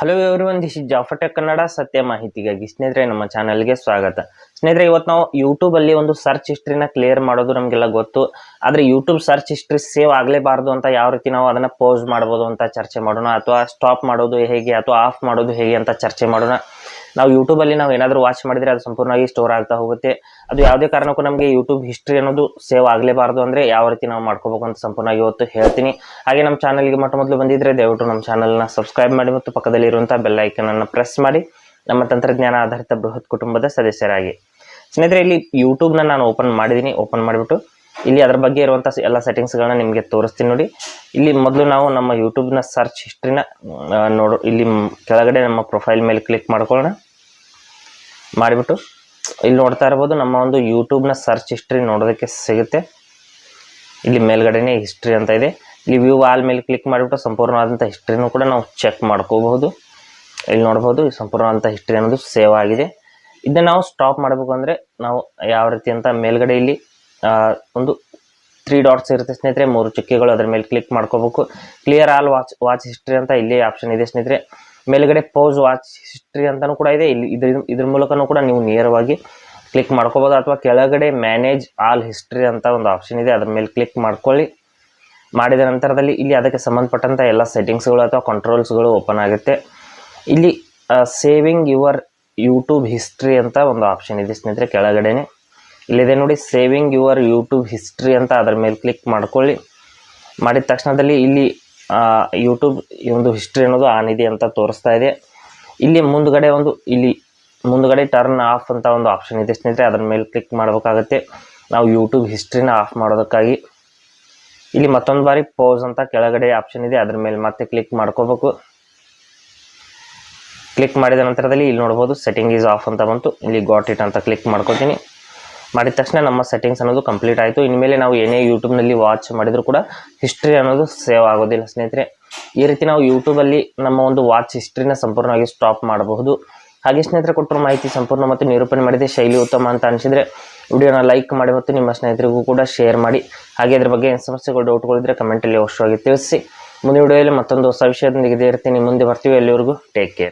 Hello everyone, this is Jafar tech Kannada. ಸತ್ಯ ಮಾಹಿತಿಗಾಗಿ ಸ್ನೇಹಿತರೆ ನಮ್ಮ ಚಾನಲ್ಗೆ ಸ್ವಾಗತ. ಸ್ನೇಹಿತರೆ, ಇವತ್ತು ನಾವು ಯೂಟ್ಯೂಬ್ ಅಲ್ಲಿ ಒಂದು ಸರ್ಚ್ ಹಿಸ್ಟ್ರಿನ ಕ್ಲಿಯರ್ ಮಾಡೋದು ನಮಗೆಲ್ಲ ಗೊತ್ತು. ಆದರೆ ಯೂಟ್ಯೂಬ್ ಸರ್ಚ್ ಹಿಸ್ಟ್ರಿ ಸೇವ್ ಆಗಲೇಬಾರ್ದು ಅಂತ ಯಾವ ರೀತಿ ನಾವು ಅದನ್ನ ಪೋಸ್ ಮಾಡ್ಬೋದು ಅಂತ ಚರ್ಚೆ ಮಾಡೋಣ, ಅಥವಾ ಸ್ಟಾಪ್ ಮಾಡೋದು ಹೇಗೆ ಅಥವಾ ಆಫ್ ಮಾಡೋದು ಹೇಗೆ ಅಂತ ಚರ್ಚೆ ಮಾಡೋಣ. ನಾವು ಯೂಟ್ಯೂಬಲ್ಲಿ ನಾವು ಏನಾದರೂ ವಾಚ್ ಮಾಡಿದರೆ ಅದು ಸಂಪೂರ್ಣವಾಗಿ ಸ್ಟೋರ್ ಆಗ್ತಾ ಹೋಗುತ್ತೆ. ಅದು ಯಾವುದೇ ಕಾರಣಕ್ಕೂ ನಮಗೆ ಯೂಟ್ಯೂಬ್ ಹಿಸ್ಟ್ರಿ ಅನ್ನೋದು ಸೇವ್ ಆಗಲೇಬಾರ್ದು ಅಂದರೆ ಯಾವ ರೀತಿ ನಾವು ಮಾಡ್ಕೋಬೇಕು ಅಂತ ಸಂಪೂರ್ಣವಾಗಿ ಇವತ್ತು ಹೇಳ್ತೀನಿ. ಹಾಗೆ ನಮ್ಮ ಚಾನಲ್ಗೆ ಮೊದಲು ಬಂದಿದ್ದರೆ ದಯವಿಟ್ಟು ನಮ್ಮ ಚಾನಲ್ನ ಸಬ್ಸ್ಕ್ರೈಬ್ ಮಾಡಿ ಮತ್ತು ಪಕ್ಕದಲ್ಲಿರುವಂಥ ಬೆಲ್ ಐಕನನ್ನು ಪ್ರೆಸ್ ಮಾಡಿ ನಮ್ಮ ತಂತ್ರಜ್ಞಾನ ಆಧಾರಿತ ಬೃಹತ್ ಕುಟುಂಬದ ಸದಸ್ಯರಾಗಿ. ಸ್ನೇಹಿತರೆ, ಇಲ್ಲಿ ಯೂಟ್ಯೂಬ್ನ ನಾನು ಓಪನ್ ಮಾಡಿದ್ದೀನಿ. ಓಪನ್ ಮಾಡಿಬಿಟ್ಟು ಇಲ್ಲಿ ಅದರ ಬಗ್ಗೆ ಇರುವಂಥ ಎಲ್ಲ ಸೆಟ್ಟಿಂಗ್ಸ್ಗಳನ್ನ ನಿಮಗೆ ತೋರಿಸ್ತೀನಿ ನೋಡಿ. ಇಲ್ಲಿ ಮೊದಲು ನಾವು ನಮ್ಮ ಯೂಟ್ಯೂಬ್ನ ಸರ್ಚ್ ಹಿಸ್ಟ್ರಿನ ಇಲ್ಲಿ ಕೆಳಗಡೆ ನಮ್ಮ ಪ್ರೊಫೈಲ್ ಮೇಲೆ ಕ್ಲಿಕ್ ಮಾಡ್ಕೊಳ್ಳೋಣ. ಮಾಡಿಬಿಟ್ಟು ಇಲ್ಲಿ ನೋಡ್ತಾ ಇರ್ಬೋದು ನಮ್ಮ ಒಂದು ಯೂಟ್ಯೂಬ್ನ ಸರ್ಚ್ ಹಿಸ್ಟ್ರಿ ನೋಡೋದಕ್ಕೆ ಸಿಗುತ್ತೆ. ಇಲ್ಲಿ ಮೇಲ್ಗಡೆನೇ ಹಿಸ್ಟ್ರಿ ಅಂತ ಇದೆ. ಇಲ್ಲಿ ವ್ಯೂ ಆಲ್ ಮೇಲೆ ಕ್ಲಿಕ್ ಮಾಡಿಬಿಟ್ಟು ಸಂಪೂರ್ಣವಾದಂಥ ಹಿಸ್ಟ್ರಿನೂ ಕೂಡ ನಾವು ಚೆಕ್ ಮಾಡ್ಕೋಬಹುದು. ಇಲ್ಲಿ ನೋಡ್ಬೋದು ಸಂಪೂರ್ಣವಾದಂಥ ಹಿಸ್ಟ್ರಿ ಅನ್ನೋದು ಸೇವ್ ಆಗಿದೆ. ಇದನ್ನ ನಾವು ಸ್ಟಾಪ್ ಮಾಡಬೇಕು ಅಂದರೆ ನಾವು ಯಾವ ರೀತಿ ಅಂತ ಮೇಲ್ಗಡೆ ಇಲ್ಲಿ ಒಂದು 3 ಡಾಟ್ಸ್ ಇರುತ್ತೆ ಸ್ನೇಹಿತರೆ, 3 ಚುಕ್ಕಿಗಳು, ಅದರ ಮೇಲೆ ಕ್ಲಿಕ್ ಮಾಡ್ಕೋಬೇಕು. ಕ್ಲಿಯರ್ ಆಲ್ ವಾಚ್ ಹಿಸ್ಟ್ರಿ ಅಂತ ಇಲ್ಲಿ ಆಪ್ಷನ್ ಇದೆ ಸ್ನೇಹಿತರೆ. ಮೇಲ್ಗಡೆ ಪೌಸ್ ವಾಚ್ ಹಿಸ್ಟ್ರಿ ಅಂತಲೂ ಕೂಡ ಇದೆ. ಇಲ್ಲಿ ಇದ್ರ ಮೂಲಕನೂ ಕೂಡ ನೀವು ನೇರವಾಗಿ ಕ್ಲಿಕ್ ಮಾಡ್ಕೋಬೋದು, ಅಥವಾ ಕೆಳಗಡೆ ಮ್ಯಾನೇಜ್ ಆಲ್ ಹಿಸ್ಟ್ರಿ ಅಂತ ಒಂದು ಆಪ್ಷನ್ ಇದೆ, ಅದ್ರ ಮೇಲೆ ಕ್ಲಿಕ್ ಮಾಡ್ಕೊಳ್ಳಿ. ಮಾಡಿದ ನಂತರದಲ್ಲಿ ಇಲ್ಲಿ ಅದಕ್ಕೆ ಸಂಬಂಧಪಟ್ಟಂಥ ಎಲ್ಲ ಸೆಟ್ಟಿಂಗ್ಸ್ಗಳು ಅಥವಾ ಕಂಟ್ರೋಲ್ಸ್ಗಳು ಓಪನ್ ಆಗುತ್ತೆ. ಇಲ್ಲಿ ಸೇವಿಂಗ್ ಯುವರ್ ಯೂಟ್ಯೂಬ್ ಹಿಸ್ಟ್ರಿ ಅಂತ ಒಂದು ಆಪ್ಷನ್ ಇದೆ ಸ್ನೇಹಿತರೆ, ಕೆಳಗಡೆನೆ ಇಲ್ಲಿದೆ ನೋಡಿ, ಸೇವಿಂಗ್ ಯುವರ್ ಯೂಟ್ಯೂಬ್ ಹಿಸ್ಟ್ರಿ ಅಂತ ಅದರ ಮೇಲೆ ಕ್ಲಿಕ್ ಮಾಡ್ಕೊಳ್ಳಿ. ಮಾಡಿದ ತಕ್ಷಣದಲ್ಲಿ ಇಲ್ಲಿ ಯೂಟ್ಯೂಬ್ ಈ ಒಂದು ಹಿಸ್ಟ್ರಿ ಅನ್ನೋದು ಆನ್ ಇದೆ ಅಂತ ತೋರಿಸ್ತಾ ಇದೆ. ಇಲ್ಲಿ ಮುಂದ್ಗಡೆ ಟರ್ನ್ ಆಫ್ ಅಂತ ಒಂದು ಆಪ್ಷನ್ ಇದೆ ಸ್ನೇಹಿತರೆ, ಅದರ ಮೇಲೆ ಕ್ಲಿಕ್ ಮಾಡಬೇಕಾಗುತ್ತೆ ನಾವು ಯೂಟ್ಯೂಬ್ ಹಿಸ್ಟ್ರಿನ ಆಫ್ ಮಾಡೋದಕ್ಕಾಗಿ. ಇಲ್ಲಿ ಮತ್ತೊಂದು ಬಾರಿ ಪೌಸ್ ಅಂತ ಕೆಳಗಡೆ ಆಪ್ಷನ್ ಇದೆ, ಅದ್ರ ಮೇಲೆ ಮತ್ತೆ ಕ್ಲಿಕ್ ಮಾಡ್ಕೋಬೇಕು. ಕ್ಲಿಕ್ ಮಾಡಿದ ನಂತರದಲ್ಲಿ ಇಲ್ಲಿ ನೋಡ್ಬೋದು ಸೆಟ್ಟಿಂಗ್ ಈಸ್ ಆಫ್ ಅಂತ ಬಂತು. ಇಲ್ಲಿ ಗಾಟ್ ಇಟ್ ಅಂತ ಕ್ಲಿಕ್ ಮಾಡ್ಕೋತೀನಿ. ಮಾಡಿದ ತಕ್ಷಣ ನಮ್ಮ ಸೆಟ್ಟಿಂಗ್ಸ್ ಅನ್ನೋದು ಕಂಪ್ಲೀಟ್ ಆಯಿತು. ಇನ್ಮೇಲೆ ನಾವು ಏನೇ ಯೂಟ್ಯೂಬ್ನಲ್ಲಿ ವಾಚ್ ಮಾಡಿದರೂ ಕೂಡ ಹಿಸ್ಟ್ರಿ ಅನ್ನೋದು ಸೇವ್ ಆಗೋದಿಲ್ಲ ಸ್ನೇಹಿತರೆ. ಈ ರೀತಿ ನಾವು ಯೂಟ್ಯೂಬಲ್ಲಿ ನಮ್ಮ ಒಂದು ವಾಚ್ ಹಿಸ್ಟ್ರಿನ ಸಂಪೂರ್ಣವಾಗಿ ಸ್ಟಾಪ್ ಮಾಡಬಹುದು. ಹಾಗೆ ಸ್ನೇಹಿತರೆ, ಕೊಟ್ಟರು ಮಾಹಿತಿ ಸಂಪೂರ್ಣ ಮತ್ತು ನಿರೂಪಣೆ ಮಾಡಿದೆ, ಶೈಲಿ ಉತ್ತಮ ಅಂತ ಅನಿಸಿದರೆ ವಿಡಿಯೋನ ಲೈಕ್ ಮಾಡಿ ಮತ್ತು ನಿಮ್ಮ ಸ್ನೇಹಿತರಿಗೂ ಕೂಡ ಶೇರ್ ಮಾಡಿ. ಹಾಗೆ ಅದ್ರ ಬಗ್ಗೆ ಏನು ಸಮಸ್ಯೆಗಳು, ಡೌಟ್ಗಳಿದ್ರೆ ಕಮೆಂಟಲ್ಲಿ ಅವಶ್ಯವಾಗಿ ತಿಳಿಸಿ. ಮುಂದಿನ ವಿಡಿಯೋದಲ್ಲಿ ಮತ್ತೊಂದು ಹೊಸ ವಿಷಯದೊಂದಿಗೆ ಇರ್ತೀನಿ, ಮುಂದೆ ಬರ್ತೀವಿ. ಎಲ್ಲಿವರೆಗೂ ಟೇಕ್ ಕೇರ್.